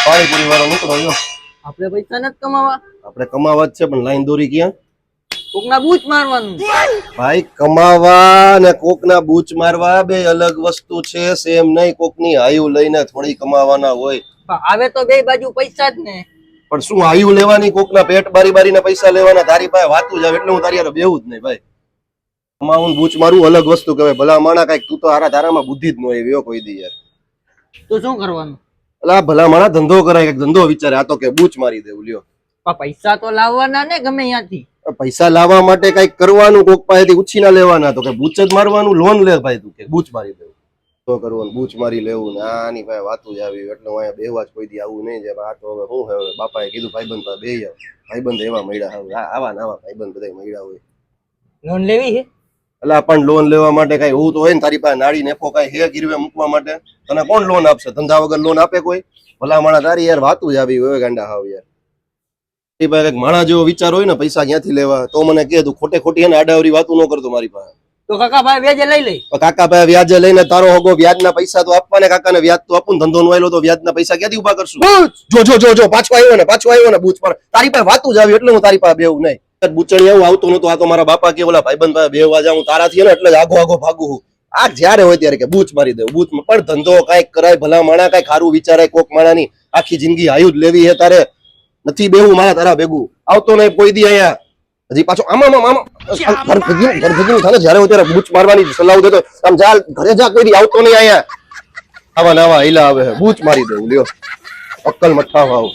પાણીપુરી વાળો નીકળો જો આપણે પૈસા નથી કમાવા, આપણે કમાવા જ છે પણ લાઈન દોરી ક્યાં? કોકના બૂચ મારવાનું. ભાઈ કમાવા ને કોકના બૂચ મારવા બે અલગ વસ્તુ છે, સેમ નહીં. કોકની આયુ લઈને થોડી કમાવાના હોય. આવે તો બે બાજુ પૈસા જ ને. પણ શું આયુ લેવાની, કોકના પેટ બારી બારીને પૈસા લેવાના? તારી પાસે વાતું જ આવે એટલે હું તારી યાર બેવું જ નહીં ભાઈ. કમાવું બૂચ મારવું અલગ વસ્તુ કહેવાય. ભલા માણા કઈક તું તો તારામાં બુદ્ધિ જ ન હોય એવો કોઈ દી યાર. તો શું કરવાનું? અલા ભલા માણા ધંધો કરાય, કઈક ધંધો વિચારે. આ તો કે બૂચ મારી દેવું લ્યો. પૈસા તો લાવવાના ને ગમે ત્યાંથી. પૈસા લાવવા માટે કઈક કરવાનું, કોક પાસેથી ઉછીના લેવાના. તો કે બૂચ જ મારવાનું, લોન લે ભાઈ તું કે બૂચ મારી દેવું. તો કરવાનું બૂચ મારી લેવું ને આની ભાઈ વાતું જ આવી. એટલે હું અહીંયા બેવા જ કોઈ દી આવું નહીં. આ તો હવે શું હવે બાપાએ કીધું ભાઈબંધ બે આવ. ભાઈબંધ એવા મળ્યા હવે આવા નવા ભાઈબંધ બધા મળ્યા હોય. લોન લેવી છે? એટલે પણ લોન લેવા માટે કઈ એવું તો હોય ને તારી પાસે નાડી નેફો કઈ હે ગીરવે મૂકવા માટે? તને કોણ લોન આપશે? ધંધા વગર લોન આપે કોઈ? ભલા માણા તારી યાર વાતું જ આવી હોય ગાંડા હાવ યાર. એ ભાઈ કઈક માણા જેવો વિચાર હોય ને પૈસા ક્યાંથી લેવા તો મને કહે. તું ખોટે ખોટી એને આડાવરી વાતું ન કરતો મારી પાસે. તો કાકા ભાઈ વ્યાજે લઈ લઈ. કાકા ભાઈ વ્યાજે લઈને તારો હોગો વ્યાજના પૈસા તો આપવાને. કાકાને વ્યાજ તો આપું. ધંધો નો આવેલો તો વ્યાજના પૈસા ક્યાંથી ઉભા કરશું? જો પાછો આવ્યો ને બૂચ પર. તારી પાસે વાતું જ આવી એટલે હું તારી પાસે બેવું નહીં. બુચણી આવું આવતું નતું. આ તો મારા બાપા કે ઓલા ભાઈબંધ પાસે બેવા જાઉં તારાથી ને એટલે જ આગો ભાગું હું. આ જયારે હોય ત્યારે કે બૂચ મારી દેવું. બૂચ પણ ધંધો કઈક કરાય, ભલા માણા કઈક સારું વિચારાય. કોક માણાની આખી જિંદગી આયુ જ લેવી હે તારે. નથી બેવું મારા તારા ભેગું. આવતો નહીં કોઈ દી અહીંયા. હજી પાછો આમાં જયારે હું ત્યારે બૂચ મારવાની સલાહ દેતો. આમ જા ઘરે જા, કોઈ દી આવતો નહીં અહીંયા. આવા નવા હિલા આવે બૂચ મારી દેવું લ્યો. અક્કલ મઠ્ઠા આવું.